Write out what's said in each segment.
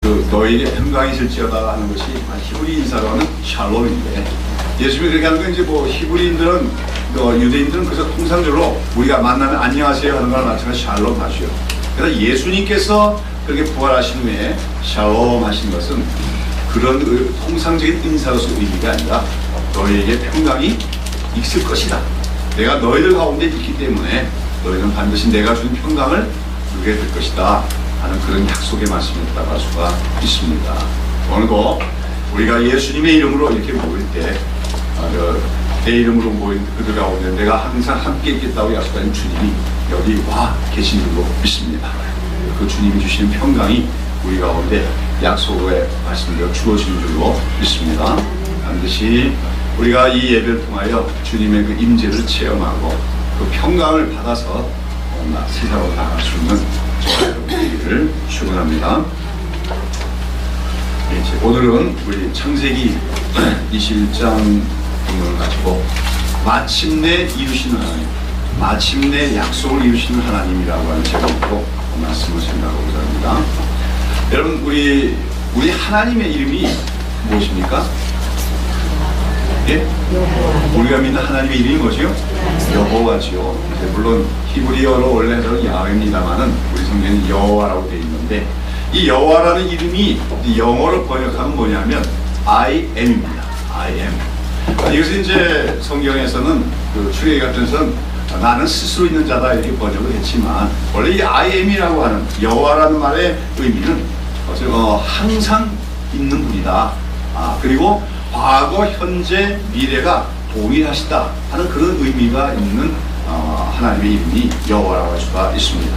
너에게 평강이 있을지어다 하는 것이 히브리 인사로 하는 샬롬인데, 예수님이 그렇게 하는 건 이제 뭐 히브리인들은 유대인들은 그래서 통상적으로 우리가 만나면 안녕하세요 하는 거랑 마찬가지 샬롬 하시오. 그래서 예수님께서 그렇게 부활하신 후에 샬롬 하신 것은 그런 통상적인 인사로서 의미가 아니라 너에게 평강이 있을 것이다. 내가 너희들 가운데 있기 때문에 너희는 반드시 내가 주는 평강을 누리게 될 것이다 하는 그런 약속의 말씀이었다고 할 수가 있습니다. 오늘도 우리가 예수님의 이름으로 이렇게 모일 때 내 이름으로 모인 그들 가운데 내가 항상 함께 있겠다고 약속하는 주님이 여기 와 계신 줄로 믿습니다. 그 주님이 주시는 평강이 우리 가운데 약속의 말씀대로 주어지는 줄로 믿습니다. 반드시 우리가 이 예배를 통하여 주님의 그 임재를 체험하고 그 평강을 받아서 세상으로 나갈 수 있는 저와 여러분들을 축원합니다. 오늘은 우리 창세기 21장 본문을 가지고 마침내 이루시는 하나님, 마침내 약속을 이루시는 하나님이라고 하는 제목으로 말씀을 생각하고자 합니다. 여러분, 우리 하나님의 이름이 무엇입니까? 예? 우리가 믿는 하나님의 이름이 뭐지요? 여호와지요. 물론 히브리어로 원래는 야훼입니다만은 우리 성경에는 여호와라고 되어 있는데, 이 여호와라는 이름이 영어로 번역하면 뭐냐면 I am입니다. I am. 이것은 이제 성경에서는 그 출애굽기 같은 데서는 나는 스스로 있는 자다 이렇게 번역을 했지만, 원래 이 I am이라고 하는 여호와라는 말의 의미는 항상 있는 분이다. 그리고 과거, 현재, 미래가 동일하시다 하는 그런 의미가 있는 하나님의 이름이 여호와라고 할 수가 있습니다.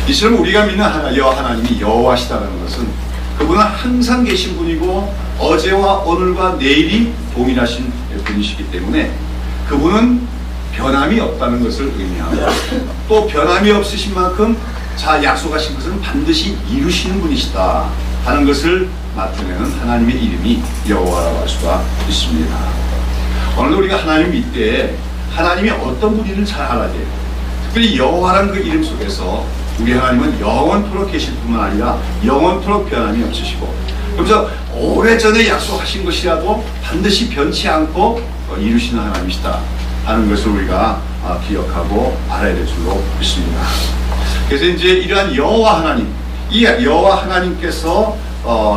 이처럼 우리가 믿는 하나님이 여호와시다는 것은 그분은 항상 계신 분이고 어제와 오늘과 내일이 동일하신 분이시기 때문에 그분은 변함이 없다는 것을 의미하고, 또 변함이 없으신 만큼 약속하신 것은 반드시 이루시는 분이시다 하는 것을 나타내는 하나님의 이름이 여호와라고 할 수가 있습니다. 오늘도 우리가 하나님 믿을 때 하나님이 어떤 분인지를 잘 알아야 돼요. 특별히 여호와라는 그 이름 속에서 우리 하나님은 영원토록 계실 뿐만 아니라 영원토록 변함이 없으시고, 그래서 오래전에 약속하신 것이라도 반드시 변치 않고 이루시는 하나님이시다 하는 것을 우리가 기억하고 알아야 될 줄로 믿습니다. 그래서 이제 이러한 여호와 하나님, 이 여호와 하나님께서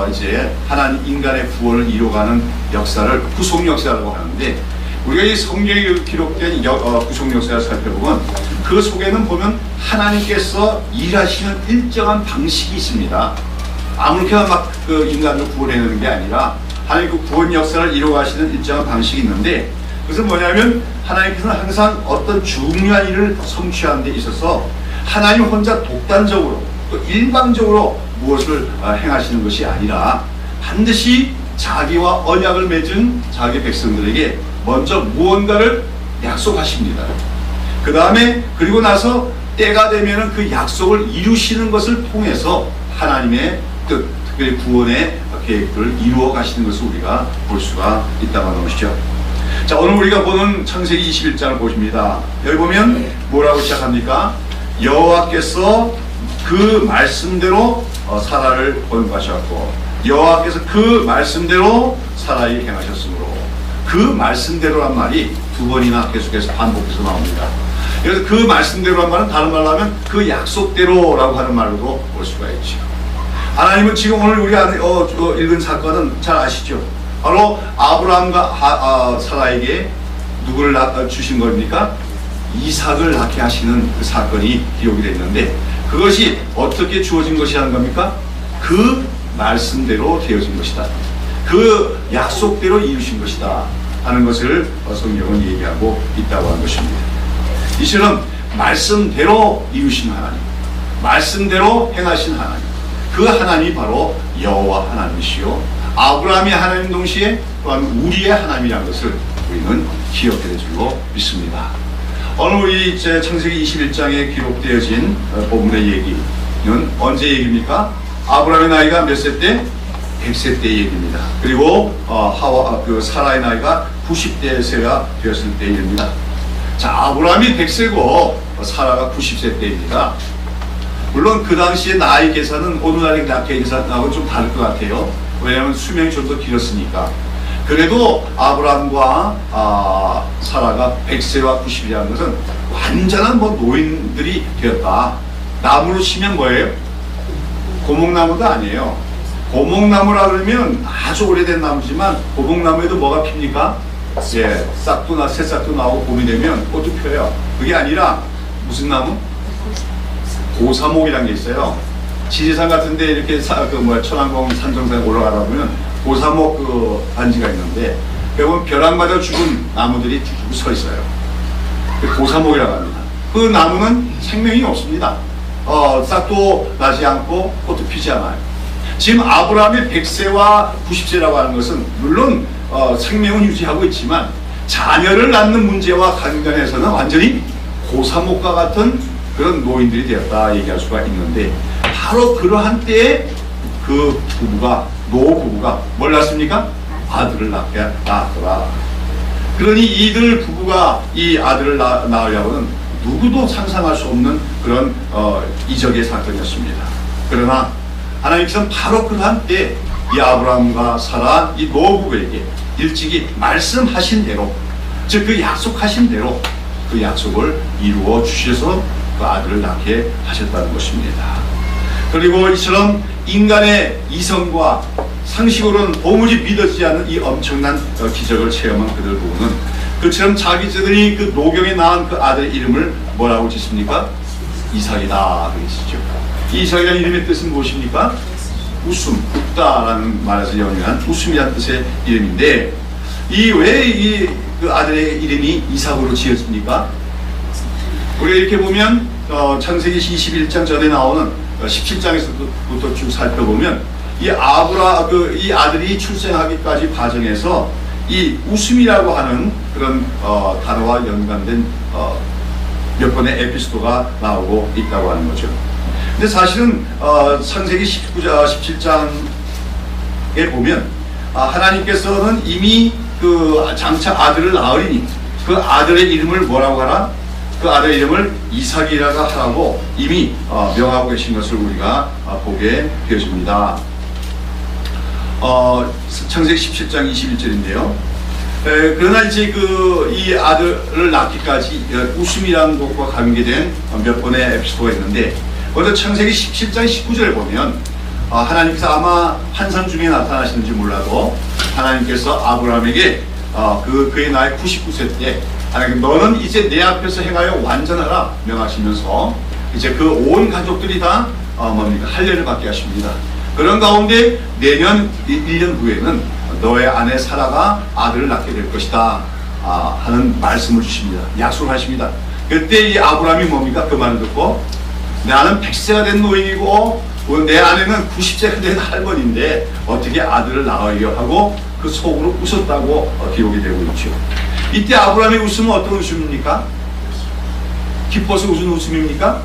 이제 하나님 인간의 구원을 이루어가는 역사를 구속 역사라고 하는데, 우리가 이 성경에 기록된 구속 역사를 살펴보면 그 속에는 보면 하나님께서 일하시는 일정한 방식이 있습니다. 아무렇게나 막 그 인간을 구원해내는 게 아니라 하나님 그 구원 역사를 이루어가시는 일정한 방식이 있는데, 그것은 뭐냐면 하나님께서는 항상 어떤 중요한 일을 성취하는 데 있어서 하나님 혼자 독단적으로 또 일방적으로 무엇을 행하시는 것이 아니라 반드시 자기와 언약을 맺은 자기 백성들에게 먼저 무언가를 약속하십니다. 그 다음에 그리고 나서 때가 되면 그 약속을 이루시는 것을 통해서 하나님의 뜻, 특별히 구원의 계획을 이루어 가시는 것을 우리가 볼 수가 있다고 하는 것이죠. 자, 오늘 우리가 보는 창세기 21장을 보십니다. 여기 보면 뭐라고 시작합니까? 여호와께서 그 말씀대로 사라를 번거하셨고, 여호와께서 그 말씀대로 사라에게 행하셨으므로, 그 말씀대로란 말이 두 번이나 계속해서 반복해서 나옵니다. 그래서 그 말씀대로란 말은 다른 말로 하면 그 약속대로라고 하는 말로도 볼 수가 있죠. 하나님은 지금 오늘 우리가 읽은 사건은 잘 아시죠? 바로 아브라함과 사라에게 누구를 주신 겁니까? 이삭을 낳게 하시는 그 사건이 기록이 되어 있는데, 그것이 어떻게 주어진 것이라는 겁니까? 그 말씀대로 되어진 것이다. 그 약속대로 이루신 것이다 하는 것을 성경은 얘기하고 있다고 하는 것입니다. 이처럼 말씀대로 이루신 하나님, 말씀대로 행하신 하나님, 그 하나님이 바로 여호와 하나님이시요 아브라함의 하나님 동시에 또한 우리의 하나님이라는 것을 우리는 기억해야 될 줄로 믿습니다. 오늘 우리 창세기 21장에 기록되어진 본문의 얘기는 언제 얘기입니까? 아브라함의 나이가 몇 세 때? 100세 때 얘기입니다. 그리고 사라의 나이가 90세가 되었을 때 얘기입니다. 자, 아브라함이 100세고 사라가 90세 때입니다. 물론 그 당시에 나이 계산은 오늘날의 나이 계산하고 좀 다를 것 같아요. 왜냐하면 수명이 좀 더 길었으니까. 그래도 아브라함과 사라가 100세와 90이라는 것은 완전한 노인들이 되었다. 나무로 치면 뭐예요? 고목나무도 아니에요. 고목나무라 그러면 아주 오래된 나무지만 고목나무에도 뭐가 핍니까? 예, 새싹도 나오고 봄이 되면 꽃도 펴요. 그게 아니라 무슨 나무? 고사목이라는 게 있어요. 지리산 같은데 이렇게 천왕봉 산정상에 올라가다 보면 고사목 반지가 있는데 여러분 벼락 맞아 죽은 나무들이 쭉 서 있어요. 고사목이라고 합니다. 그 나무는 생명이 없습니다. 싹도 나지 않고 꽃도 피지 않아요. 지금 아브라함의 100세와 90세라고 하는 것은 물론 생명은 유지하고 있지만 자녀를 낳는 문제와 관련해서는 완전히 고사목과 같은 그런 노인들이 되었다 얘기할 수가 있는데, 바로 그러한 때에 그 노 부부가 뭘 낳습니까? 아들을 낳았더라. 그러니 이들 부부가 이 아들을 낳으려고는 누구도 상상할 수 없는 그런 이적의 사건이었습니다. 그러나 하나님께서는 바로 그러한 때 이 아브라함과 사라 이 노부부에게 일찍이 말씀하신 대로, 즉 그 약속하신 대로 그 약속을 이루어 주셔서 그 아들을 낳게 하셨다는 것입니다. 그리고 이처럼 인간의 이성과 상식으로는 도무지 믿어지지 않는 이 엄청난 기적을 체험한 그들 부부는 그처럼 자기들이 그 노경에 낳은 그 아들의 이름을 뭐라고 짓습니까? 이삭이다 그러시죠. 이삭이라는 이름의 뜻은 무엇입니까? 웃음, 웃다라는 말에서 연유한 웃음이라는 뜻의 이름인데, 왜 그 아들의 이름이 이삭으로 지었습니까? 우리가 이렇게 보면 창세기 21장 전에 나오는 17장에서부터 쭉 살펴보면 이 아들이 출생하기까지 과정에서 이 웃음이라고 하는 그런 단어와 연관된 몇 번의 에피소드가 나오고 있다고 하는 거죠. 근데 사실은 창세기 17장에 보면 하나님께서는 이미 그 장차 아들을 낳으리니 그 아들의 이름을 뭐라고 하라? 그 아들의 이름을 이삭이라고 하라고 이미 명하고 계신 것을 우리가 보게 되어집니다. 창세기 17장 21절인데요. 그러나 이제 이 아들을 낳기까지 웃음이라는 것과 관계된 몇 번의 에피소드가 있는데, 먼저 창세기 17장 19절에 보면 하나님께서 아마 환상 중에 나타나시는지 몰라도 하나님께서 아브라함에게 그의 나이 99세 때 하나님 너는 이제 내 앞에서 행하여 완전하라 명하시면서 이제 그 온 가족들이 다 할례를 받게 하십니다. 그런 가운데 내년 1년 후에는 너의 아내 사라가 아들을 낳게 될 것이다 하는 말씀을 주십니다. 약속을 하십니다. 그때 이 아브라함이 뭡니까? 그 말을 듣고 나는 100세가 된 노인이고 내 아내는 90세가 된 할머니인데 어떻게 아들을 낳으려 하고 그 속으로 웃었다고 기록이 되고 있죠. 이때 아브라함의 웃음은 어떤 웃음입니까? 기뻐서 웃은 웃음입니까?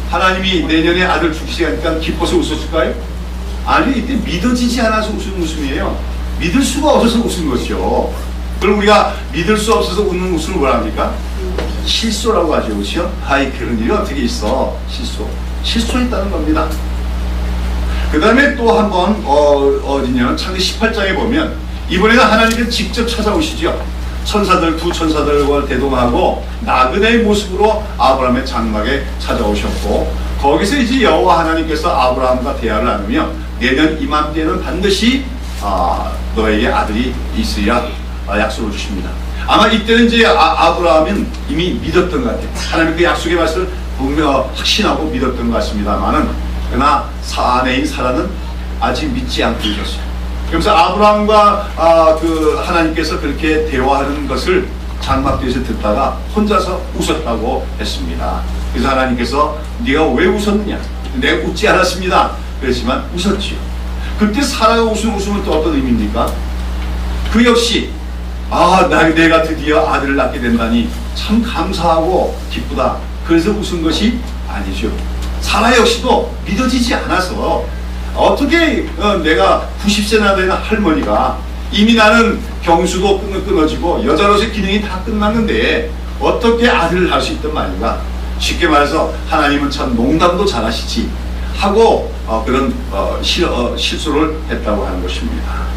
하나님이 내년에 아들 주시니까 기뻐서 웃었을까요? 아니, 이때 믿어지지 않아서 웃은 웃음이에요. 믿을 수가 없어서 웃은 것이죠. 그럼 우리가 믿을 수 없어서 웃는 웃음을 뭐라 합니까? 실소라고 하죠. 그렇죠? 아이, 그런 일이 어떻게 있어? 실소했다는 겁니다. 그 다음에 또 한 번 어디냐 창세기 18장에 보면 이번에는 하나님께서 직접 찾아오시죠. 두 천사들과 대동하고 나그네의 모습으로 아브라함의 장막에 찾아오셨고, 거기서 이제 여호와 하나님께서 아브라함과 대화를 나누며 내년 이맘때는 반드시 너에게 아들이 있으리라 약속을 주십니다. 아마 이때는 이제 아브라함은 이미 믿었던 것 같아요. 하나님 그 약속의 말씀을 분명 확신하고 믿었던 것 같습니다만은, 그러나 아내인 사라는 아직 믿지 않고 있었어요. 그래서 아브라함과 그 하나님께서 그렇게 대화하는 것을 장막 뒤에서 듣다가 혼자서 웃었다고 했습니다. 그래서 하나님께서 네가 왜 웃었느냐? 내가 웃지 않았습니다. 그랬지만 웃었지요. 그때 사라가 웃은 웃음은 또 어떤 의미입니까? 그 역시 내가 드디어 아들을 낳게 된다니 참 감사하고 기쁘다. 그래서 웃은 것이 아니죠. 사라 역시도 믿어지지 않아서 어떻게 내가 90세나 되는 할머니가 이미 나는 경수도 끊어지고 여자로서의 기능이 다 끝났는데 어떻게 아들을 낳을 수 있단 말인가? 쉽게 말해서 하나님은 참 농담도 잘하시지 하고 그런 실수를 했다고 하는 것입니다.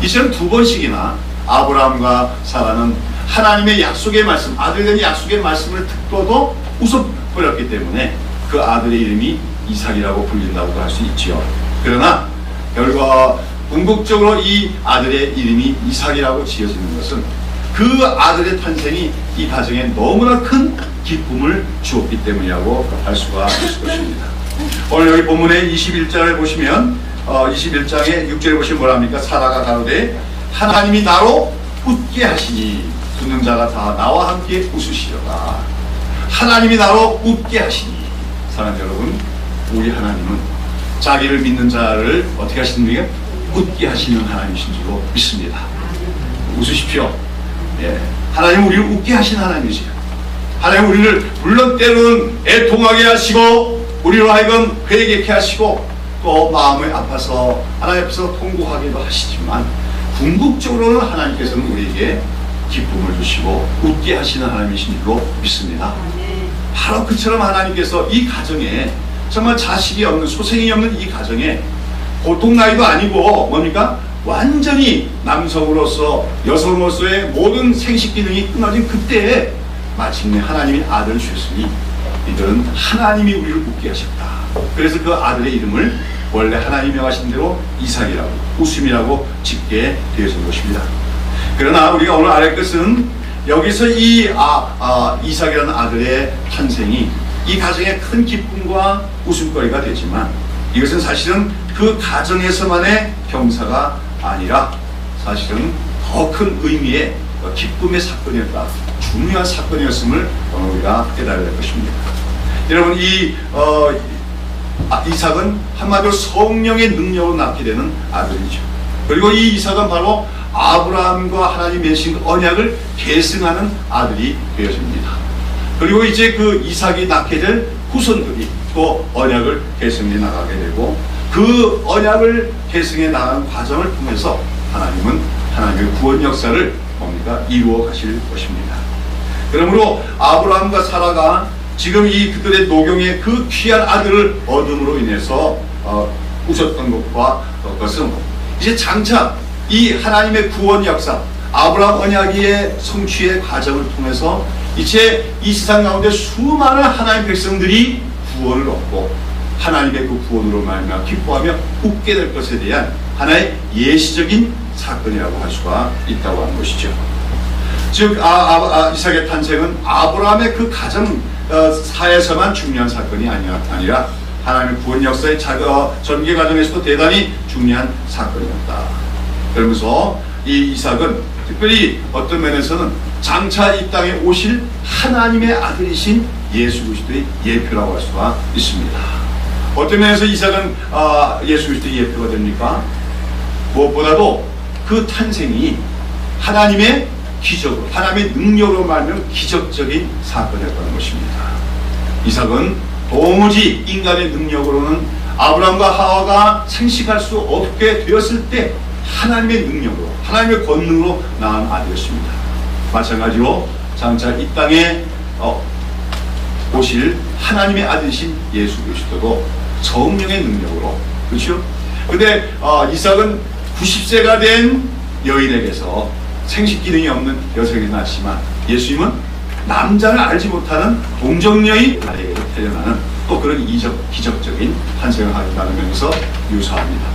이처럼 두 번씩이나 아브라함과 사라는 하나님의 약속의 말씀, 아들에 대한 약속의 말씀을 듣고도 웃어버렸기 때문에 그 아들의 이름이 이삭이라고 불린다고도 할 수 있지요. 그러나 결과 궁극적으로 이 아들의 이름이 이삭이라고 지어지는 것은 그 아들의 탄생이 이 가정에 너무나 큰 기쁨을 주었기 때문이라고 할 수가 있을 것입니다. 오늘 여기 본문의 21장을 보시면 21장의 6절에 보시면 뭐라 합니까? 사라가 가로되 하나님이 나로 웃게 하시니 듣는 자가 다 나와 함께 웃으시려다. 하나님이 나로 웃게 하시니. 사랑하는 여러분, 우리 하나님은 자기를 믿는 자를 어떻게 하시는가? 웃게 하시는 하나님이신 줄로 믿습니다. 웃으십시오. 예. 하나님은 우리를 웃게 하시는 하나님이세요. 하나님은 우리를 물론 때로는 애통하게 하시고 우리로 하여금 회개케 하시고 또 마음이 아파서 하나님 앞에서 통곡하기도 하시지만 궁극적으로는 하나님께서는 우리에게 기쁨을 주시고 웃게 하시는 하나님이신 줄로 믿습니다. 바로 그처럼 하나님께서 이 가정에 정말 자식이 없는, 소생이 없는 이 가정에 보통 나이도 아니고 뭡니까? 완전히 남성으로서 여성으로서의 모든 생식 기능이 끊어진 그때에 마침내 하나님이 아들을 주셨으니 이들은 하나님이 우리를 웃게 하셨다. 그래서 그 아들의 이름을 원래 하나님이 명하신 대로 이삭이라고, 웃음이라고 짓게 되었던 것입니다. 그러나 우리가 오늘 알을 것은 여기서 이 이삭이라는 아들의 탄생이 이 가정의 큰 기쁨과 웃음거리가 되지만 이것은 사실은 그 가정에서만의 경사가 아니라 사실은 더 큰 의미의 기쁨의 사건이었다. 중요한 사건이었음을 우리가 깨달아야 할 것입니다. 여러분, 이삭은 한마디로 성령의 능력으로 낳게 되는 아들이죠. 그리고 이 이삭은 바로 아브라함과 하나님이 맺으신 언약을 계승하는 아들이 되어집니다. 그리고 이제 그 이삭이 낳게 될 후손들이 또 언약을 계승해 나가게 되고 그 언약을 계승해 나가는 과정을 통해서 하나님은 하나님의 구원 역사를 이루어 가실 것입니다. 그러므로 아브라함과 사라가 지금 이 그들의 노경의 그 귀한 아들을 얻음으로 인해서 웃었던 것은 이제 장차 이 하나님의 구원 역사, 아브라함 언약의 성취의 과정을 통해서 이제 이 세상 가운데 수많은 하나님의 백성들이 구원을 얻고 하나님의 그 구원으로 말미암아 기뻐하며 웃게 될 것에 대한 하나의 예시적인 사건이라고 할 수가 있다고 하는 것이죠. 즉 이삭의 탄생은 아브라함의 그 가정 사에서만 중요한 사건이 아니라 하나님의 구원 역사의 전개 과정에서도 대단히 중요한 사건이었다. 그러면서 이 이삭은 특별히 어떤 면에서는 장차 이 땅에 오실 하나님의 아들이신 예수 그리스도의 예표라고 할 수가 있습니다. 어떤 면에서 이삭은 예수 그리스도의 예표가 됩니까? 무엇보다도 그 탄생이 하나님의 기적으로, 하나님의 능력으로 말하면 기적적인 사건이었다는 것입니다. 이삭은 도무지 인간의 능력으로는 아브라함과 하와가 생식할 수 없게 되었을 때 하나님의 능력으로, 하나님의 권능으로 낳은 아들이었습니다. 마찬가지로 장차 이 땅에 오실 하나님의 아들이신 예수 그리스도도 성령의 능력으로, 그렇죠? 근데 이삭은 90세가 된 여인에게서 생식 기능이 없는 여성이 낳았지만 예수님은 남자를 알지 못하는 동정녀의 아내에게서 태어나는 또 그런 기적적인 탄생을 하였다는 면에서 유사합니다.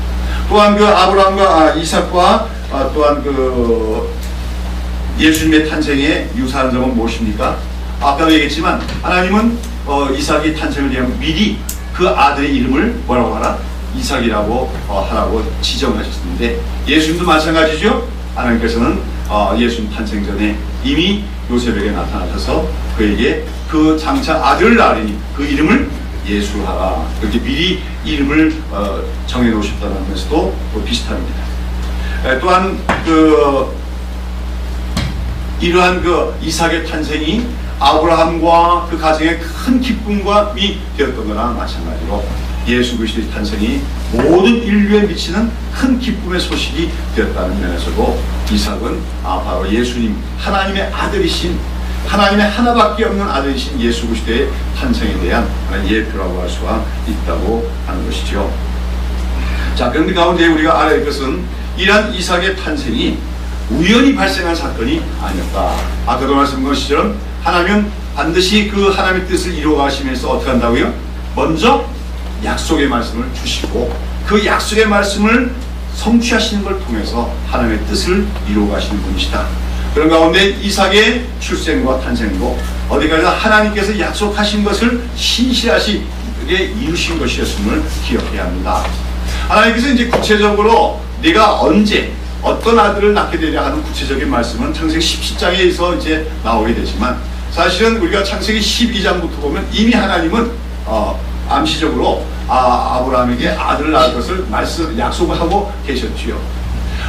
또한 그 아브라함과 이삭과 또한 그 예수님의 탄생에 유사한 점은 무엇입니까? 아까 얘기했지만 하나님은 이삭의 탄생을 위한 미리 그 아들의 이름을 뭐라고 하라? 이삭이라고 하라고 지정하셨는데 예수님도 마찬가지죠. 하나님께서는 예수님 탄생 전에 이미 요셉에게 나타나셔서 그에게 그 장차 아들을 낳으니 그 이름을 예수하라, 그렇게 미리 이름을 정해 놓으셨다는 면에서도 비슷합니다. 또한 이러한 이삭의 탄생이 아브라함과 그 가정의 큰 기쁨이 되었던 거나 마찬가지로 예수 그리스도의 탄생이 모든 인류에 미치는 큰 기쁨의 소식이 되었다는 면에서도 이삭은 바로 예수님, 하나님의 아들이신 하나님의 하나밖에 없는 아들이신 예수 그리스도의 탄생에 대한 예표라고 할 수가 있다고 하는 것이죠. 자, 그런데 가운데 우리가 알아야 할 것은 이러한 이삭의 탄생이 우연히 발생한 사건이 아니었다. 아까도 말씀드린 것처럼 하나님은 반드시 그 하나님의 뜻을 이루어 가시면서 어떻게 한다고요? 먼저 약속의 말씀을 주시고 그 약속의 말씀을 성취하시는 걸 통해서 하나님의 뜻을 이루어 가시는 분이시다. 그런 가운데 이삭의 출생과 탄생도 어디까지나 하나님께서 약속하신 것을 신실하시게 이루신 것이었음을 기억해야 합니다. 하나님께서 이제 구체적으로 네가 언제 어떤 아들을 낳게 되려 하는 구체적인 말씀은 창세기 17장에서 이제 나오게 되지만 사실은 우리가 창세기 12장부터 보면 이미 하나님은 암시적으로 아브라함에게 아들을 낳을 것을 약속을 하고 계셨지요.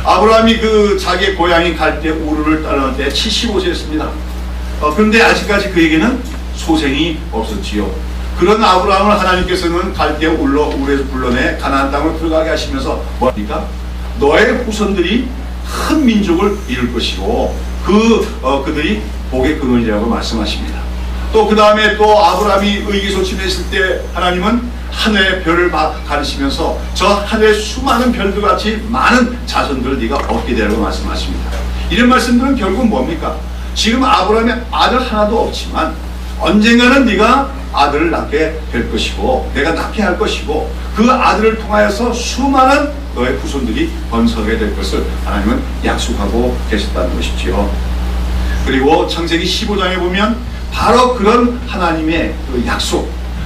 아브라함이 그 자기의 고향인 갈대 우르를 떠날 때 75세였습니다. 그런데 아직까지 그에게는 소생이 없었지요. 그런 아브라함을 하나님께서는 갈대 우르에서 불러내 가나안 땅으로 들어가게 하시면서 뭡니까? 너의 후손들이 큰 민족을 이룰 것이고 그들이 복의 근원이라고 말씀하십니다. 또 그 다음에 또 아브라함이 의기소침했을 때 하나님은 하늘의 별을 가르치면서 저 하늘의 수많은 별들 같이 많은 자손들을 네가 얻게 되라고 말씀하십니다. 이런 말씀들은 결국 뭡니까? 지금 아브라함의 아들 하나도 없지만 언젠가는 네가 아들을 낳게 될 것이고 내가 낳게 할 것이고 그 아들을 통하여서 수많은 너의 후손들이 번성하게 될 것을 하나님은 약속하고 계셨다는 것이지요. 그리고 창세기 15장에 보면 바로 그런 하나님의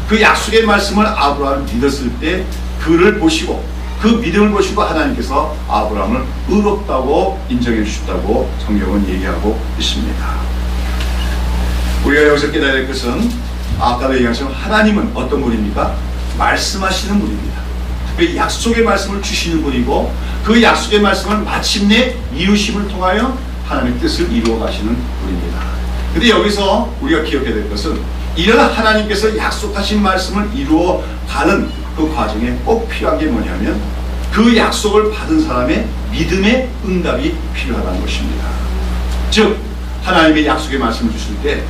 그 약속의 말씀을 아브라함이 믿었을 때 그를 보시고 그 믿음을 보시고 하나님께서 아브라함을 의롭다고 인정해 주셨다고 성경은 얘기하고 있습니다. 우리가 여기서 깨달아야 할 것은 아까도 얘기한 것처럼 하나님은 어떤 분입니까? 말씀하시는 분입니다. 특별히 약속의 말씀을 주시는 분이고 그 약속의 말씀을 마침내 이루심을 통하여 하나님의 뜻을 이루어 가시는 분입니다. 근데 여기서 우리가 기억해야 될 것은 이런 하나님께서 약속하신 말씀을 이루어 가는 그 과정에 꼭 필요한 게 뭐냐면 그 약속을 받은 사람의 믿음의 응답이 필요하다는 것입니다. 즉 하나님의 약속의 말씀을 주실 때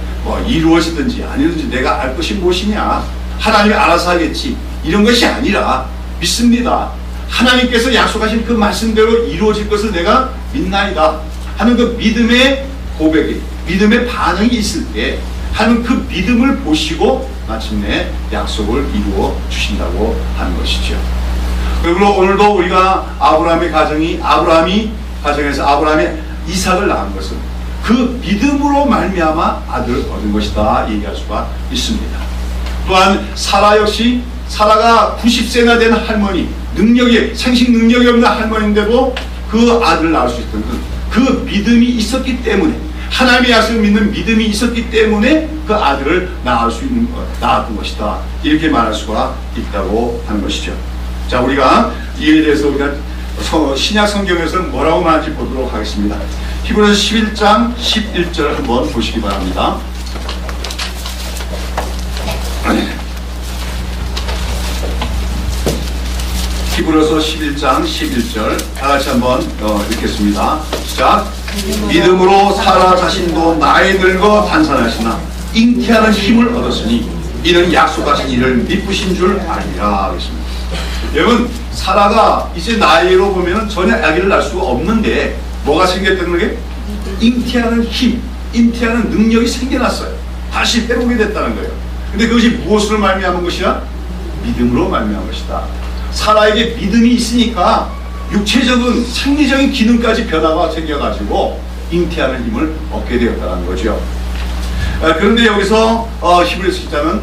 이루어지든지 아니든지 내가 알 것이 무엇이냐 하나님이 알아서 하겠지 이런 것이 아니라 믿습니다. 하나님께서 약속하신 그 말씀대로 이루어질 것을 내가 믿나이다 하는 그 믿음의 고백이 믿음의 반응이 있을 때 하는 그 믿음을 보시고 마침내 약속을 이루어 주신다고 하는 것이죠. 그리고 오늘도 우리가 아브라함의 가정에서 아브라함의 이삭을 낳은 것은 그 믿음으로 말미암아 아들을 얻은 것이다 얘기할 수가 있습니다. 또한 사라 역시 사라가 90세나 된 할머니 생식 능력이 없는 할머니인데도 그 아들을 낳을 수 있던 그 믿음이 있었기 때문에 하나님의 약속을 믿는 믿음이 있었기 때문에 그 아들을 낳았던 것이다 이렇게 말할 수가 있다고 하는 것이죠. 자, 우리가 이에 대해서 우리가 신약 성경에서 뭐라고 말하는지 보도록 하겠습니다. 히브리서 11장 11절을 한번 보시기 바랍니다. 히브리서 11장 11절 다 같이 한번 읽겠습니다. 시작. 믿음으로 사라 자신도 나이 늙어 단산하시나 잉태하는 힘을 얻었으니 이는 약속하신 이를 미쁘신 줄 아니라 하겠습니다. 여러분 사라가 이제 나이로 보면 전혀 아기를 낳을 수가 없는데 뭐가 생겼다는 게 잉태하는 힘, 잉태하는 능력이 생겨났어요. 다시 회복이 됐다는 거예요. 근데 그것이 무엇으로 말미암은 것이야? 믿음으로 말미암은 것이다. 사라에게 믿음이 있으니까 육체적인 생리적인 기능까지 변화가 생겨가지고 잉태하는 힘을 얻게 되었다는 거죠. 그런데 여기서 히브리서 기자는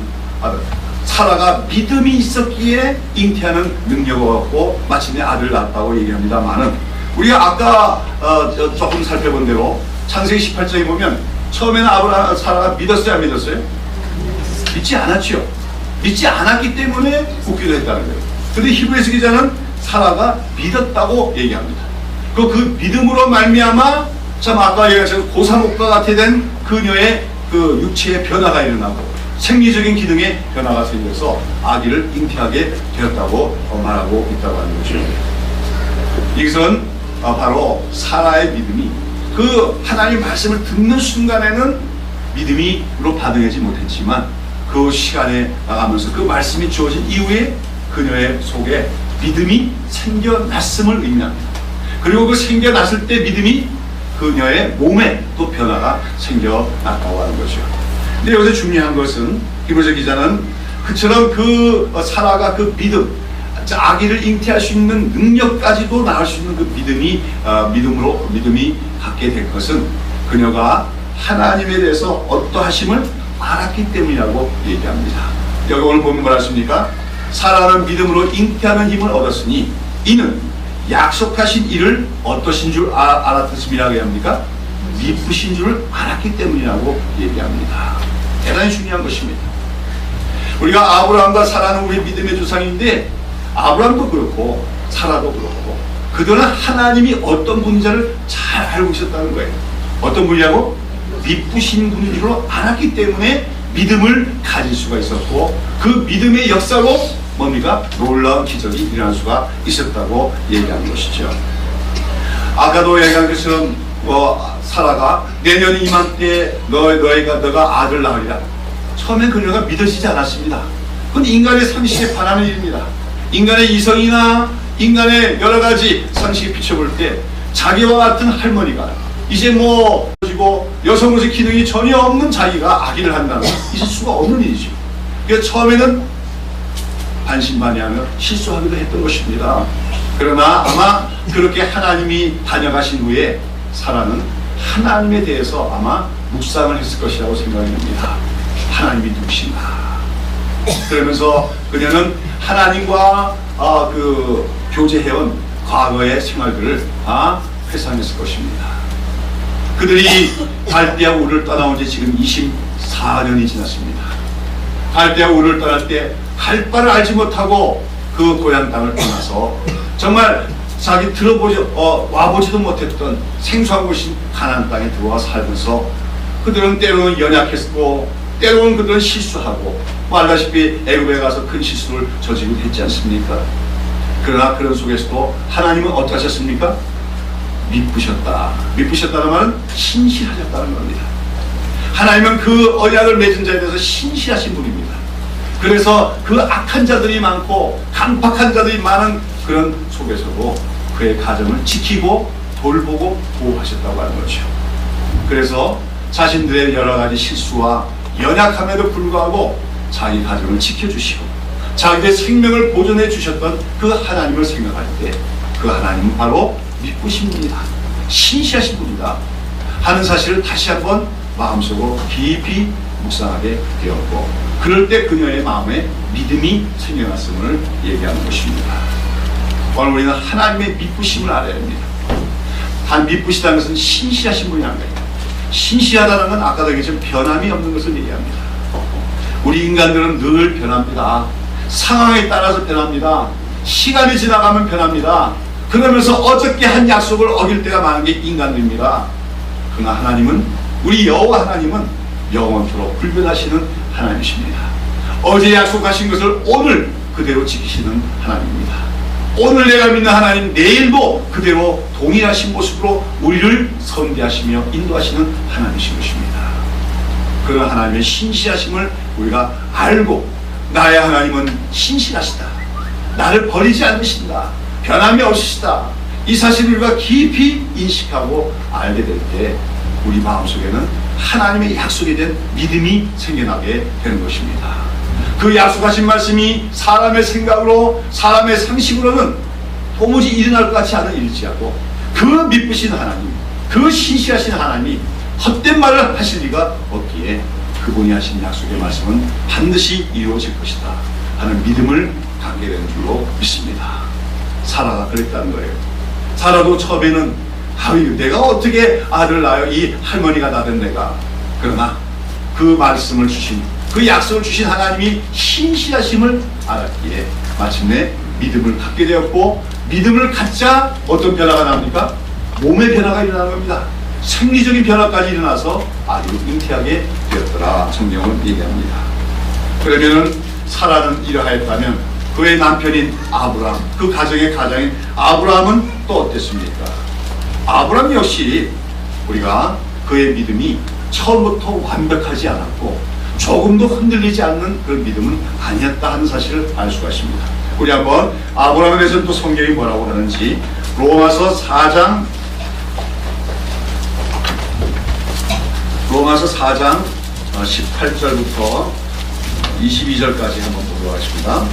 사라가 믿음이 있었기에 잉태하는 능력을 얻고 마침내 아들을 낳았다고 얘기합니다만은 우리가 아까 조금 살펴본 대로 창세기 18장에 보면 처음에는 사라가 믿었어요, 안 믿었어요? 믿지 않았죠. 믿지 않았기 때문에 웃기도 했다는 거예요. 그런데 히브리서 기자는 사라가 믿었다고 얘기합니다. 그 믿음으로 말미암아 참 아까 얘기하신 고사목과 같이 된 그녀의 그 육체의 변화가 일어나고 생리적인 기능의 변화가 생겨서 아기를 잉태하게 되었다고 말하고 있다고 하는 것이죠. 이것은 바로 사라의 믿음이 그 하나님 말씀을 듣는 순간에는 믿음이로 반응하지 못했지만 그 시간에 나가면서 그 말씀이 주어진 이후에 그녀의 속에 믿음이 생겨났음을 의미합니다. 그리고 그 생겨났을 때 믿음이 그녀의 몸에 또 변화가 생겨났다고 하는 거죠. 근데 여기서 중요한 것은 히브리서 기자는 그처럼 그 사라가 그 아기를 잉태할 수 있는 능력까지도 낳을 수 있는 그 믿음이 갖게 된 것은 그녀가 하나님에 대해서 어떠하심을 알았기 때문이라고 얘기합니다. 여기 오늘 보면 뭐라 했습니까? 사라는 믿음으로 잉태하는 힘을 얻었으니 이는 약속하신 이를 어떠신 줄 알았음이라고 합니까? 미쁘신 줄을 알았기 때문이라고 얘기합니다. 대단히 중요한 것입니다. 우리가 아브라함과 사라는 우리 믿음의 조상인데 아브라함도 그렇고 사라도 그렇고 그들은 하나님이 어떤 분인지를 잘 알고 있었다는 거예요. 어떤 분이라고? 미쁘신 분인 줄 알았기 때문에 믿음을 가질 수가 있었고 그 믿음의 역사로 뭡니까? 놀라운 기적이 일어날 수가 있었다고 얘기하는 것이죠. 아까도 얘기한 것처럼 사라가 내년 이맘때 너가 아들 낳으리라. 처음엔 그녀가 믿어지지 않았습니다. 그건 인간의 상식에 반하는 일입니다. 인간의 이성이나 인간의 여러 가지 상식에 비춰볼 때 자기와 같은 할머니가 이제 여성으로서의 기능이 전혀 없는 자기가 아기를 한다는 건 있을 수가 없는 일이죠. 그래서 처음에는 반신반의하며 실수하기도 했던 것입니다. 그러나 아마 그렇게 하나님이 다녀가신 후에 사라는 하나님에 대해서 아마 묵상을 했을 것이라고 생각이 듭니다. 하나님이 누구신가? 그러면서 그녀는 하나님과 교제해온 과거의 생활들을 회상했을 것입니다. 그들이 갈대아 우르를 떠나온 지 지금 24년이 지났습니다. 갈대아 우르를 떠날 때 갈 바를 알지 못하고 그 고향 땅을 떠나서 정말 자기 와보지도 못했던 생소한 곳인 가나안 땅에 들어와 살면서 그들은 때로는 연약했고 때로는 그들은 실수하고 알다시피 애굽에 가서 큰 실수를 저지르고 했지 않습니까? 그러나 그런 속에서도 하나님은 어떻게 하셨습니까? 미쁘셨다. 미쁘셨다는 말은 신실하셨다는 겁니다. 하나님은 그 언약을 맺은 자에 대해서 신실하신 분입니다. 그래서 그 악한 자들이 많고 강팍한 자들이 많은 그런 속에서도 그의 가정을 지키고 돌보고 보호하셨다고 하는 거죠. 그래서 자신들의 여러 가지 실수와 연약함에도 불구하고 자기 가정을 지켜주시고 자기의 생명을 보존해 주셨던 그 하나님을 생각할 때 그 하나님은 바로 미쁘신 분이다, 신실하신 분이다 하는 사실을 다시 한번 마음속으로 깊이 묵상하게 되었고 그럴 때 그녀의 마음에 믿음이 생겨났음을 얘기하는 것입니다. 오늘 우리는 하나님의 미쁘심을 알아야 합니다. 단 미쁘시다는 것은 신실하신 분이라는 거예요. 신실하다는 건 아까도 얘기했지만 변함이 없는 것을 얘기합니다. 우리 인간들은 늘 변합니다. 상황에 따라서 변합니다. 시간이 지나가면 변합니다. 그러면서 어저께 한 약속을 어길 때가 많은 게 인간들입니다. 그러나 하나님은, 우리 여호와 하나님은 영원토록 불변하시는 하나님이십니다. 어제 약속하신 것을 오늘 그대로 지키시는 하나님입니다. 오늘 내가 믿는 하나님 내일도 그대로 동일하신 모습으로 우리를 선대하시며 인도하시는 하나님이신 것입니다. 그런 하나님의 신실하심을 우리가 알고 나의 하나님은 신실하시다, 나를 버리지 않으신다, 변함이 없으시다, 이 사실을 우리가 깊이 인식하고 알게 될 때 우리 마음속에는 하나님의 약속에 대한 믿음이 생겨나게 되는 것입니다. 그 약속하신 말씀이 사람의 생각으로, 사람의 상식으로는 도무지 일어날 것 같지 않은 일일지라도 그 미쁘신 하나님, 그 신실하신 하나님이 헛된 말을 하실 리가 없기에 그분이 하신 약속의 말씀은 반드시 이루어질 것이다 하는 믿음을 갖게 되는 줄로 믿습니다. 사라가 그랬다는 거예요. 사라도 처음에는 내가 어떻게 아들을 낳아요? 이 할머니가 낳은 내가. 그러나 그 말씀을 주신, 그 약속을 주신 하나님이 신실하심을 알았기에 마침내 믿음을 갖게 되었고, 믿음을 갖자 어떤 변화가 나옵니까? 몸의 변화가 일어나는 겁니다. 생리적인 변화까지 일어나서 아기를 잉태하게 되었더라 성경은 얘기합니다. 그러면은 사라는 이러하였다면 그의 남편인 아브라함, 그 가정의 가장인 아브라함은 또 어땠습니까? 아브라함 역시 우리가 그의 믿음이 처음부터 완벽하지 않았고 조금도 흔들리지 않는 그런 믿음은 아니었다 하는 사실을 알 수가 있습니다. 우리 한번 아브라함에 대해서 또 성경이 뭐라고 하는지 로마서 4장 18절부터 22절까지 한번 보도록 하겠습니다.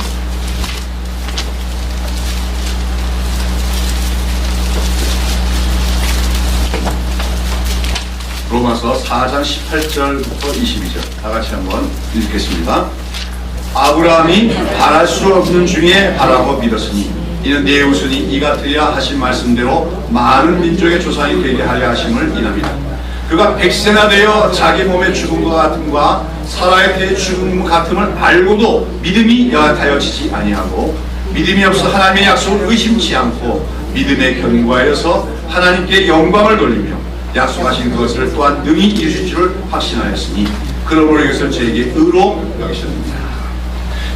로마서 4장 18절부터 22절 다 같이 한번 읽겠습니다. 아브라함이 바랄 수 없는 중에 바라고 믿었으니 이는 내 후손이 이가 되려 하신 말씀대로 많은 민족의 조상이 되게 하려 하심을 인함이다. 그가 백세나 되어 자기 몸의 죽음과 같음과 사라의 때의 죽음 같음을 알고도 믿음이 연약하여지지 아니하고 믿음이 없어 하나님의 약속을 의심치 않고 믿음에 견고하여서 하나님께 영광을 돌리며 약속하신 그것을 또한 능히 이루실 줄을 확신하였으니 그러므로 이것을 저에게 의로 여기셨습니다.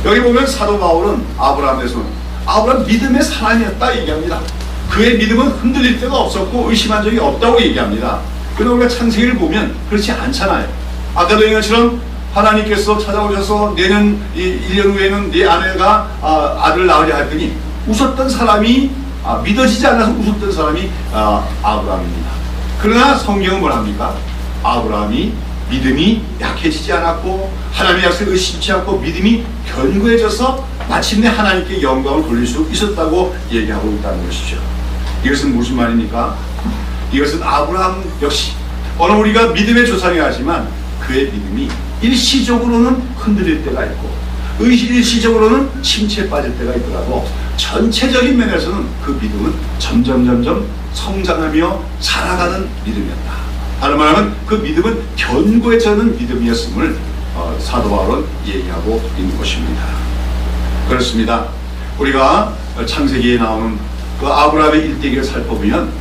여기 보면 사도 바울은 아브라함에 대해서 아브라함 믿음의 사람이었다 얘기합니다. 그의 믿음은 흔들릴 데가 없었고 의심한 적이 없다고 얘기합니다. 그러나 우리가 창세기를 보면 그렇지 않잖아요. 아까도 얘기한 것처럼 하나님께서 찾아오셔서 내년 1년 후에는 네 아내가 아들을 낳으려 했더니 웃었던 사람이 믿어지지 않아서 웃었던 사람이 아브라함입니다. 그러나 성경은 뭘 합니까? 아브라함이 믿음이 약해지지 않았고 하나님의 약속을 의심치 않고 믿음이 견고해져서 마침내 하나님께 영광을 돌릴 수 있었다고 얘기하고 있다는 것이죠. 이것은 무슨 말입니까? 이것은 아브라함 역시 오늘 우리가 믿음의 조상이라 하지만 그의 믿음이 일시적으로는 흔들릴 때가 있고 일시적으로는 침체에 빠질 때가 있더라도 전체적인 면에서는 그 믿음은 점점 성장하며 자라가는 믿음이었다. 다른 말하면 그 믿음은 견고해지는 믿음이었음을 사도 바울은 얘기하고 있는 것입니다. 그렇습니다. 우리가 창세기에 나오는 그 아브라함의 일대기를 살펴보면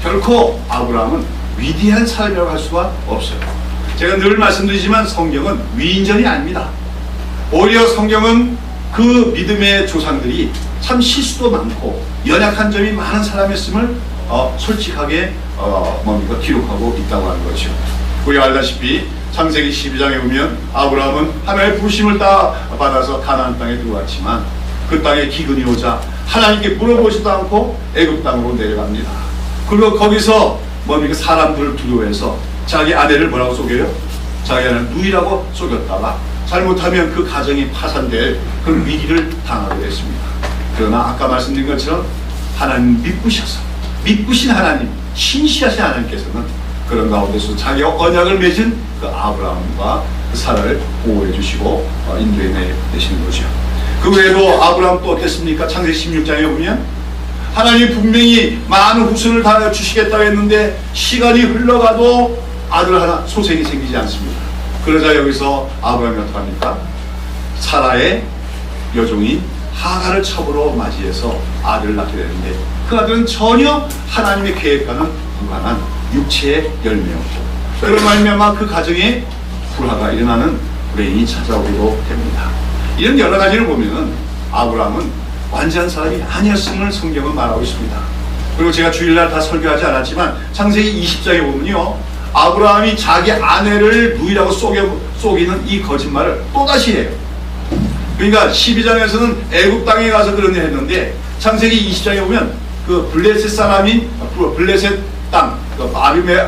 결코 아브라함은 위대한 사람이라고 할 수가 없어요. 제가 늘 말씀드리지만 성경은 위인전이 아닙니다. 오히려 성경은 그 믿음의 조상들이 참 실수도 많고 연약한 점이 많은 사람이었음을 솔직하게 기록하고 있다고 하는 거죠. 우리가 알다시피 창세기 12장에 보면 아브라함은 하나님의 부르심을 다 받아서 가나안 땅에 들어왔지만 그 땅에 기근이 오자 하나님께 물어보지도 않고 애굽 땅으로 내려갑니다. 그리고 거기서 사람들을 두려워해서 자기 아내를 뭐라고 속여요? 자기 아내를 누이라고 속였다가 잘못하면 그 가정이 파산될 그런 위기를 당하게 됐습니다. 그러나 아까 말씀드린 것처럼 하나님 믿으신 하나님, 신실하신 하나님께서는 그런 가운데서 자기 언약을 맺은 그 아브라함과 그 사라를 보호해 주시고 인도해 내시는 거죠. 그 외에도 아브라함 또 어땠습니까? 창세기 16장에 보면 하나님이 분명히 많은 후손을 다 주시겠다고 했는데 시간이 흘러가도 아들 하나 소생이 생기지 않습니다. 그러자 여기서 아브라함이 어떡합니까? 사라의 여종인 하갈을 첩으로 맞이해서 아들을 낳게 되는데 그 아들은 전혀 하나님의 계획과는 무관한 육체의 열매였고 그런 말미암아 그 가정에 불화가 일어나는 불행이 찾아오기도 됩니다. 이런 여러 가지를 보면 아브라함은 완전한 사람이 아니었음을 성경은 말하고 있습니다. 그리고 제가 주일날 다 설교하지 않았지만 창세기 20장에 보면요 아브라함이 자기 아내를 누이라고 속이는 이 거짓말을 또다시 해요. 그러니까 12장에서는 애굽 땅에 가서 그런 일 했는데 창세기 20장에 보면 그 블레셋 사람인 블레셋 땅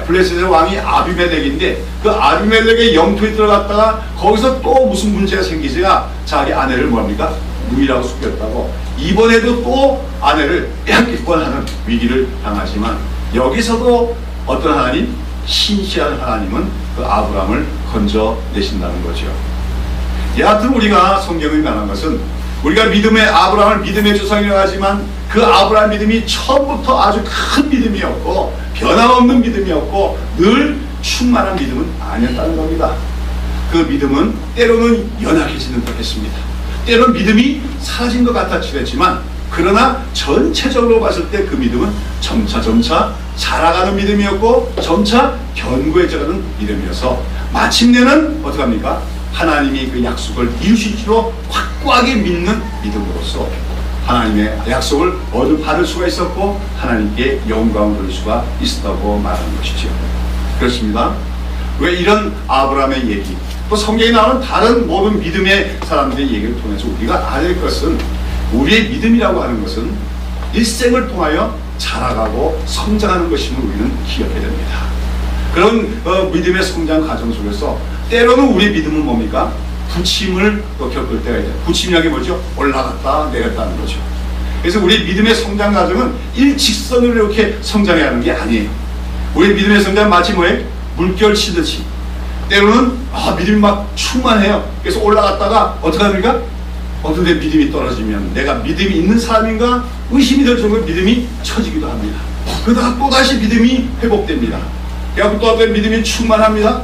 블레셋의 왕이 아비멜렉인데 그 아비멜렉의 영토에 들어갔다가 거기서 또 무슨 문제가 생기자 자기 아내를 뭡니까? 누이라고 속였다고 이번에도 또 아내를 빼앗기곤 하는 위기를 당하지만 여기서도 어떤 하나님? 신실한 하나님은 그 아브라함을 건져내신다는 거죠. 여하튼 우리가 성경을 말한 것은 우리가 아브라함을 믿음의 조상이라고 하지만 그 아브라함 믿음이 처음부터 아주 큰 믿음이었고 변함없는 믿음이었고 늘 충만한 믿음은 아니었다는 겁니다. 그 믿음은 때로는 연약해지는 듯 했습니다. 때로는 믿음이 사라진 것 같았지 했지만 그러나 전체적으로 봤을 때 그 믿음은 점차 자라가는 믿음이었고 점차 견고해져가는 믿음이어서 마침내는 어떡합니까? 하나님이 그 약속을 이루실 줄로 확고하게 믿는 믿음으로써 하나님의 약속을 받을 수가 있었고 하나님께 영광을 돌릴 수가 있었다고 말하는 것이죠. 그렇습니다. 왜 이런 아브라함의 얘기, 또 성경에 나오는 다른 모든 믿음의 사람들의 얘기를 통해서 우리가 알아야 할 것은, 우리의 믿음이라고 하는 것은 일생을 통하여 자라가고 성장하는 것임을 우리는 기억해야 됩니다. 그런 믿음의 성장 과정 속에서 때로는 우리의 믿음은 뭡니까? 부침을 겪을 때가 있어요. 부침이라는 게 뭐죠? 올라갔다 내렸다는 거죠. 그래서 우리 믿음의 성장 과정은 일직선으로 이렇게 성장해야 하는 게 아니에요. 우리 믿음의 성장은 마치 뭐예요? 물결 치듯이 때로는 믿음이 막 충만해요. 그래서 올라갔다가 어떻게 합니까? 어떤 데 믿음이 떨어지면 내가 믿음이 있는 사람인가 의심이 될 정도로 믿음이 처지기도 합니다. 그러다가 또다시 믿음이 회복됩니다. 그래서 또 어떤 믿음이 충만합니다.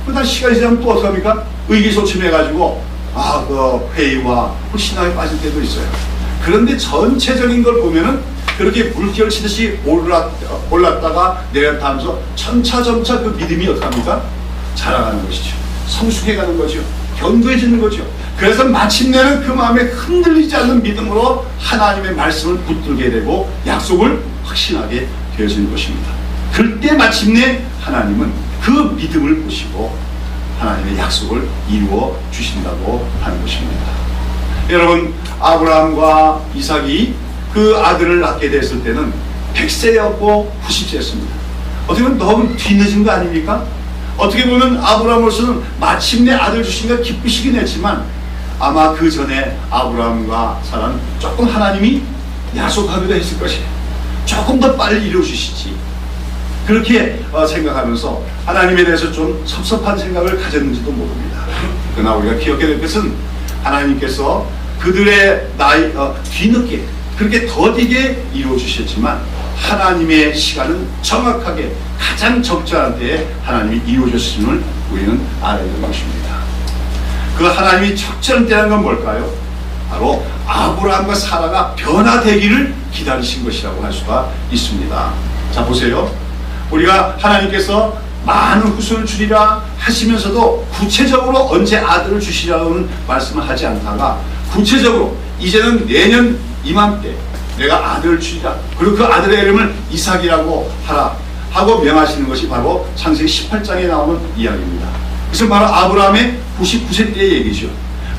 그러다 시간이 지나면 또 어떻게 합니까? 의기소침해가지고 그 회의와 불신앙에 빠질 때도 있어요. 그런데 전체적인 걸 보면은 그렇게 물결 치듯이 올랐다가 내렸다 하면서 점차 그 믿음이 어떻게 합니까? 자라가는 것이죠. 성숙해가는 거죠. 견고해지는 거죠. 그래서 마침내는 그 마음에 흔들리지 않는 믿음으로 하나님의 말씀을 붙들게 되고 약속을 확신하게 되어지는 것입니다. 그때 마침내 하나님은 그 믿음을 보시고 하나님의 약속을 이루어 주신다고 하는 것입니다. 여러분, 아브라함과 이삭이 그 아들을 낳게 됐을 때는 100세였고 90세였습니다. 어떻게 보면 너무 뒤늦은 거 아닙니까? 어떻게 보면 아브라함으로서는 마침내 아들 주신가 기쁘시긴 했지만 아마 그 전에 아브라함과 사라는 조금 하나님이 약속하기도 했을 것이에요. 조금 더 빨리 이루어주시지. 그렇게 생각하면서 하나님에 대해서 좀 섭섭한 생각을 가졌는지도 모릅니다. 그러나 우리가 기억해야 될 것은 하나님께서 그들의 나이 뒤늦게 그렇게 더디게 이루어주셨지만 하나님의 시간은 정확하게 가장 적절한 때에 하나님이 이루어졌음을 우리는 알아야 되는 것입니다. 그 하나님이 적절한 때라는 건 뭘까요? 바로 아브라함과 사라가 변화되기를 기다리신 것이라고 할 수가 있습니다. 자, 보세요. 우리가 하나님께서 많은 후손을 주리라 하시면서도 구체적으로 언제 아들을 주시라는 말씀을 하지 않다가 구체적으로 이제는 내년 이맘때 내가 아들을 주리라, 그리고 그 아들의 이름을 이삭이라고 하라 하고 명하시는 것이 바로 창세기 18장에 나오는 이야기입니다. 그래서 바로 아브라함의 99세 때의 얘기죠.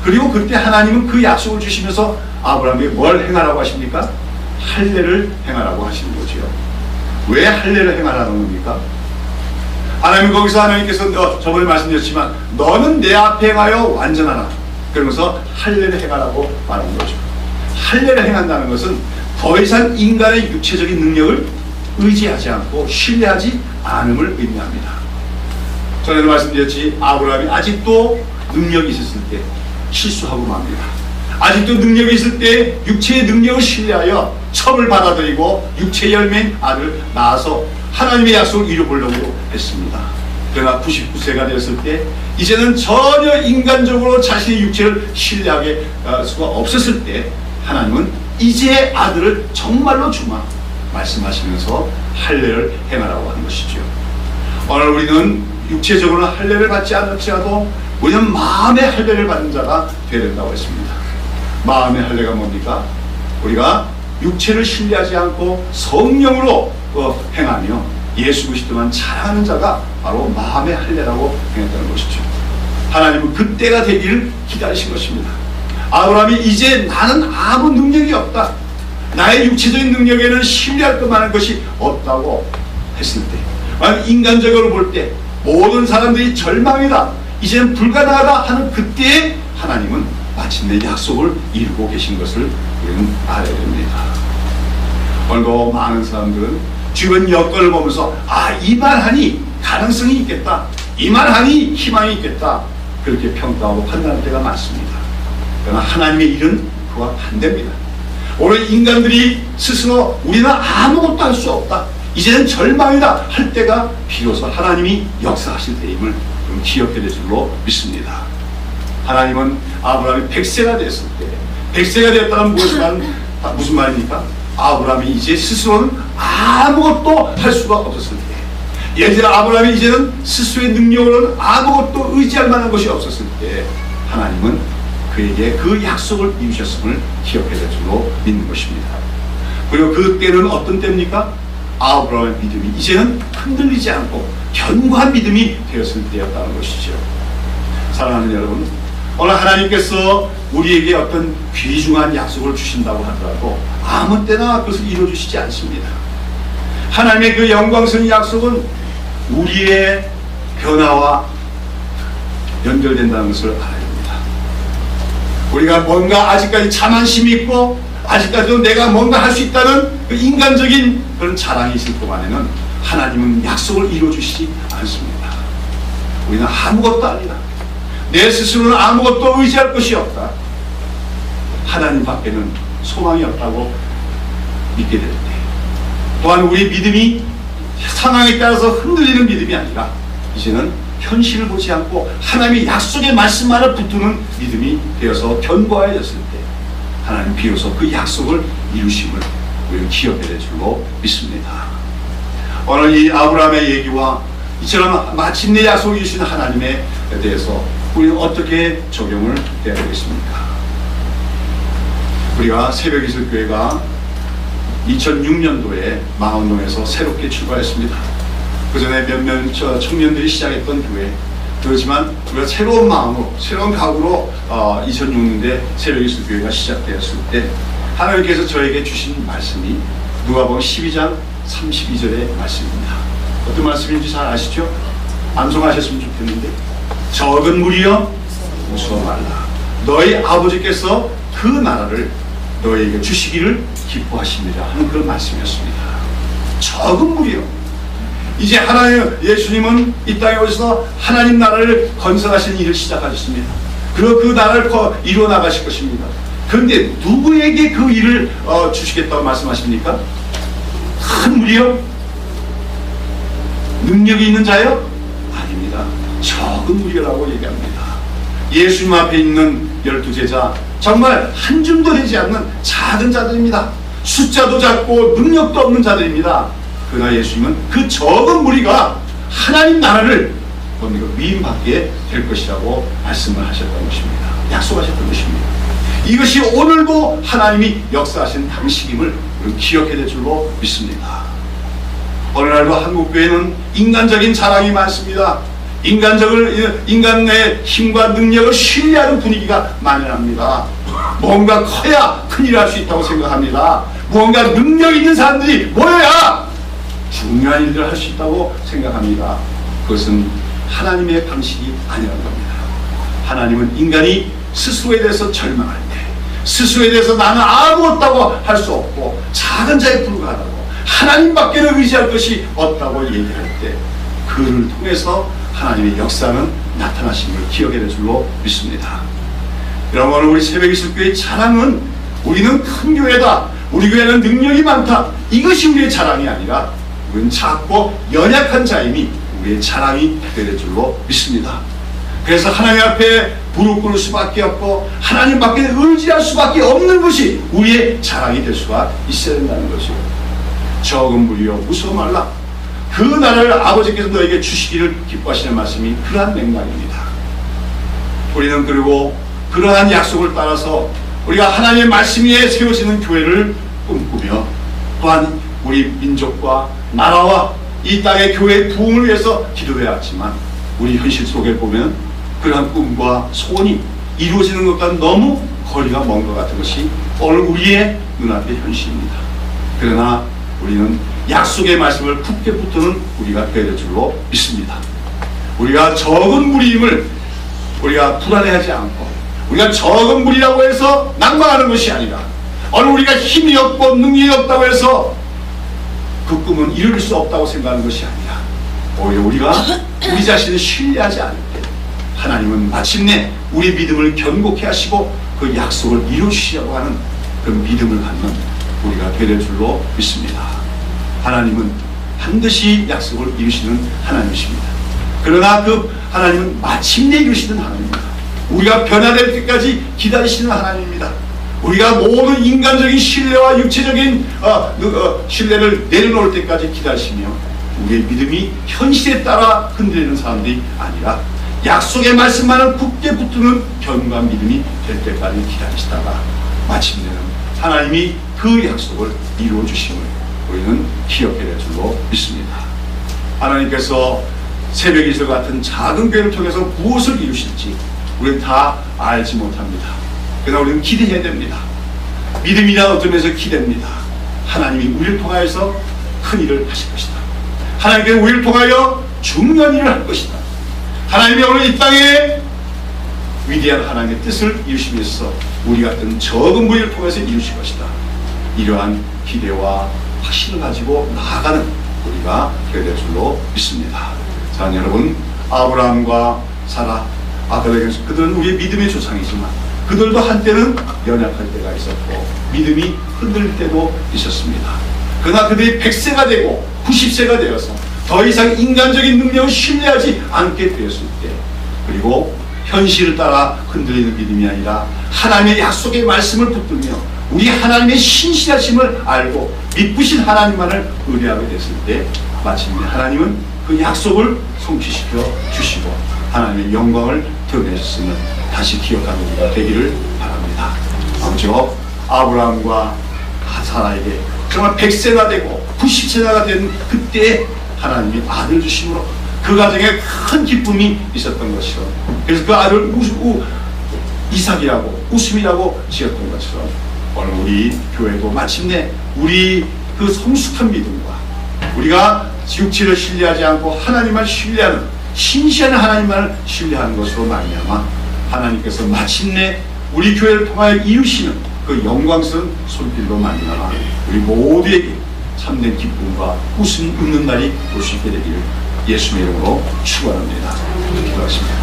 그리고 그때 하나님은 그 약속을 주시면서 아브라함에게 뭘 행하라고 하십니까? 할례를 행하라고 하시는 거죠. 왜 할례를 행하라는 겁니까? 하나님은 거기서 하나님께서 저번에 말씀드렸지만 너는 내 앞에 행하여 완전하라, 그러면서 할례를 행하라고 말하는 거죠. 할례를 행한다는 것은 더 이상 인간의 육체적인 능력을 의지하지 않고 신뢰하지 않음을 의미합니다. 전에도 말씀드렸지, 아브라함이 아직도 능력이 있었을 때 실수하고 맙니다. 아직도 능력이 있을 때 육체의 능력을 신뢰하여 첩을 받아들이고 육체의 열매인 아들을 낳아서 하나님의 약속을 이루어보려고 했습니다. 그러나 99세가 되었을 때 이제는 전혀 인간적으로 자신의 육체를 신뢰하게 수가 없었을 때 하나님은 이제 아들을 정말로 주마 말씀하시면서 할례를 행하라고 하는 것이죠. 오늘 우리는 육체적으로는 할례를 받지 않을지라도 우리는 마음의 할례를 받는 자가 되어야 된다고 했습니다. 마음의 할례가 뭡니까? 우리가 육체를 신뢰하지 않고 성령으로 행하며 예수 그리스도만 자랑하는 자가 바로 마음의 할례라고 행했다는 것이죠. 하나님은 그때가 되기를 기다리신 것입니다. 아브라함이 이제 나는 아무 능력이 없다, 나의 육체적인 능력에는 신뢰할 것만한 것이 없다고 했을 때, 만약 인간적으로 볼 때 모든 사람들이 절망이다, 이제는 불가능하다 하는 그때에 하나님은 마침내 약속을 이루고 계신 것을 우리는 알아야 됩니다. 오늘도 많은 사람들은 주변 여건을 보면서 이만하니 가능성이 있겠다, 이만하니 희망이 있겠다, 그렇게 평가하고 판단할 때가 많습니다. 그러나 하나님의 일은 그와 반대입니다. 오늘 인간들이 스스로 우리는 아무것도 할 수 없다, 이제는 절망이다 할 때가 비로소 하나님이 역사하실 때임을 기억해야 될 줄로 믿습니다. 하나님은 아브라함이 100세가 됐을 때, 100세가 되었다는 무슨 말입니까? 아브라함이 이제 스스로는 아무것도 할 수가 없었을 때, 예를 들어 아브라함이 이제는 스스로의 능력으로는 아무것도 의지할 만한 것이 없었을 때 하나님은 그에게 그 약속을 이루셨음을 기억해야 될 줄로 믿는 것입니다. 그리고 그 때는 어떤 때입니까? 아브라함의 믿음이 이제는 흔들리지 않고 견고한 믿음이 되었을 때였다는 것이죠. 사랑하는 여러분, 오늘 하나님께서 우리에게 어떤 귀중한 약속을 주신다고 하더라도 아무 때나 그것을 이루어주시지 않습니다. 하나님의 그 영광스러운 약속은 우리의 변화와 연결된다는 것을 알아야 됩니다. 우리가 뭔가 아직까지 자만심이 있고 아직까지도 내가 뭔가 할 수 있다는 그 인간적인 그런 자랑이 있을 동안에는 하나님은 약속을 이루어주시지 않습니다. 우리는 아무것도 아니다. 내 스스로는 아무것도 의지할 것이 없다. 하나님 밖에는 소망이 없다고 믿게 될 때, 또한 우리 믿음이 상황에 따라서 흔들리는 믿음이 아니라 이제는 현실을 보지 않고 하나님의 약속의 말씀만을 붙드는 믿음이 되어서 견고해졌을 때 하나님 비로소 그 약속을 이루심을 우리는 기억해야 될 줄로 믿습니다. 오늘 이 아브라함의 얘기와 이처럼 마침내 약속을 이루시는 하나님에 대해서 우리는 어떻게 적용을 해야 되겠습니까? 우리가 새벽이슬교회가 2006년도에 망원동에서 새롭게 출발했습니다. 그 전에 몇몇 청년들이 시작했던 교회, 그렇지만 우리가 새로운 마음으로, 새로운 각오로 2006년도에 새벽이슬교회가 시작되었을 때 하나님께서 저에게 주신 말씀이 누가복음 12장 32절의 말씀입니다. 어떤 말씀인지 잘 아시죠? 암송하셨으면 좋겠는데, 적은 무리여 무서워 말라. 너희 아버지께서 그 나라를 너희에게 주시기를 기뻐하십니다 하는 그런 말씀이었습니다. 적은 무리여. 이제 하나님, 예수님은 이 땅에 오셔서 하나님 나라를 건설하시는 일을 시작하셨습니다. 그리고 그 나라를 이루어 나가실 것입니다. 그런데 누구에게 그 일을 주시겠다고 말씀하십니까? 큰 무리여? 능력이 있는 자요? 아닙니다. 적은 무리라고 얘기합니다. 예수님 앞에 있는 12제자, 정말 한 줌도 되지 않는 작은 자들입니다. 숫자도 작고 능력도 없는 자들입니다. 그러나 예수님은 그 적은 무리가 하나님 나라를 위임받게 될 것이라고 말씀을 하셨던 것입니다. 약속하셨던 것입니다. 이것이 오늘도 하나님이 역사하신 방식임을 기억해야 될 줄로 믿습니다. 오늘날도 한국교회는 인간적인 자랑이 많습니다. 인간의 힘과 능력을 신뢰하는 분위기가 만연합니다. 뭔가 커야 큰일을 할 수 있다고 생각합니다. 뭔가 능력 있는 사람들이 모여야 중요한 일들을 할 수 있다고 생각합니다. 그것은 하나님의 방식이 아니라는 겁니다. 하나님은 인간이 스스로에 대해서 절망할 때, 스스로에 대해서 나는 아무것도 할 수 없고 작은 자에 불과하다고, 하나님밖에는 의지할 것이 없다고 얘기할 때 그를 통해서 하나님의 역사는 나타나심을 기억해야 될 줄로 믿습니다. 여러분, 우리 새벽이슬교회의 자랑은 우리는 큰 교회다, 우리 교회는 능력이 많다, 이것이 우리의 자랑이 아니라 우리는 작고 연약한 자임이 우리의 자랑이 되어야 될 줄로 믿습니다. 그래서 하나님 앞에 무릎 꿇을 수밖에 없고 하나님밖에 의지할 수밖에 없는 것이 우리의 자랑이 될 수가 있어야 된다는 것이요. 적은 무리여 무서워 말라. 그 나라를 아버지께서 너에게 주시기를 기뻐하시는 말씀이 그러한 맥락입니다. 우리는 그리고 그러한 약속을 따라서 우리가 하나님의 말씀 위에 세워지는 교회를 꿈꾸며 또한 우리 민족과 나라와 이 땅의 교회의 부흥을 위해서 기도해야 하지만 우리 현실 속에 보면 그러한 꿈과 소원이 이루어지는 것과 너무 거리가 먼 것 같은 것이 오늘 우리의 눈앞의 현실입니다. 그러나 우리는 약속의 말씀을 굳게 붙드는 우리가 되어야 될 줄로 믿습니다. 우리가 적은 무리임을 우리가 불안해하지 않고, 우리가 적은 무리라고 해서 낭망하는 것이 아니라, 오늘 우리가 힘이 없고 능력이 없다고 해서 그 꿈은 이룰 수 없다고 생각하는 것이 아니라 오히려 우리가 우리 자신을 신뢰하지 않을 때 하나님은 마침내 우리 믿음을 견고케 하시고 그 약속을 이루시려고 하는 그 믿음을 갖는 우리가 되될 줄로 믿습니다. 하나님은 반드시 약속을 이루시는 하나님이십니다. 그러나 그 하나님은 마침내 이루시는 하나님입니다. 우리가 변화될 때까지 기다리시는 하나님입니다. 우리가 모든 인간적인 신뢰와 육체적인 신뢰를 내려놓을 때까지 기다리시며 우리의 믿음이 현실에 따라 흔들리는 사람들이 아니라 약속의 말씀만을 굳게 붙드는 견고한 믿음이 될 때까지 기다리시다가 마침내는 하나님이 그 약속을 이루어 주심을 우리는 기억해야 될 줄로 믿습니다. 하나님께서 새벽 이슬 같은 작은 교회를 통해서 무엇을 이루실지 우리는 다 알지 못합니다. 그러나 우리는 기대해야 됩니다. 믿음이나 얻으면서 기대합니다. 하나님이 우리를 통하여서 큰 일을 하실 것이다. 하나님께서 우리를 통하여 중요한 일을 할 것이다. 하나님이 오늘 이 땅에 위대한 하나님의 뜻을 이루시기 위해서 우리 같은 적은 무리를 통해서 이루실 것이다. 이러한 기대와 확신을 가지고 나아가는 우리가 되어야 될 줄로 믿습니다. 자, 여러분, 아브라함과 사라, 그들은 우리의 믿음의 조상이지만 그들도 한때는 연약할 때가 있었고 믿음이 흔들릴 때도 있었습니다. 그러나 그들이 100세가 되고 90세가 되어서 더 이상 인간적인 능력을 신뢰하지 않게 되었을 때, 그리고 현실을 따라 흔들리는 믿음이 아니라 하나님의 약속의 말씀을 붙들며 우리 하나님의 신실하심을 알고 믿으신 하나님만을 의뢰하게 됐을 때, 마침내 하나님은 그 약속을 성취시켜 주시고 하나님의 영광을 드러내셨음을 다시 기억하는 우리가 되기를 바랍니다. 아무쪼록 아브라함과 사라에게 정말 100세가 되고 90세가 된 그때 하나님이 아들 주심으로 그 가정에 큰 기쁨이 있었던 것이죠. 그래서 그 아들 이삭이라고 웃음이라고 지었던 것처럼 오늘 우리 교회도 마침내 우리 그 성숙한 믿음과 우리가 육체를 신뢰하지 않고 하나님만 신뢰하는 신실한 하나님만을 신뢰하는 것으로 말미암아 하나님께서 마침내 우리 교회를 통하여 이루시는 그 영광스러운 손길로 말미암아 우리 모두에게 참된 기쁨과 웃는 날이 올 수 있게 되기를 예수님의 이름으로 축원합니다. 기도하십니다.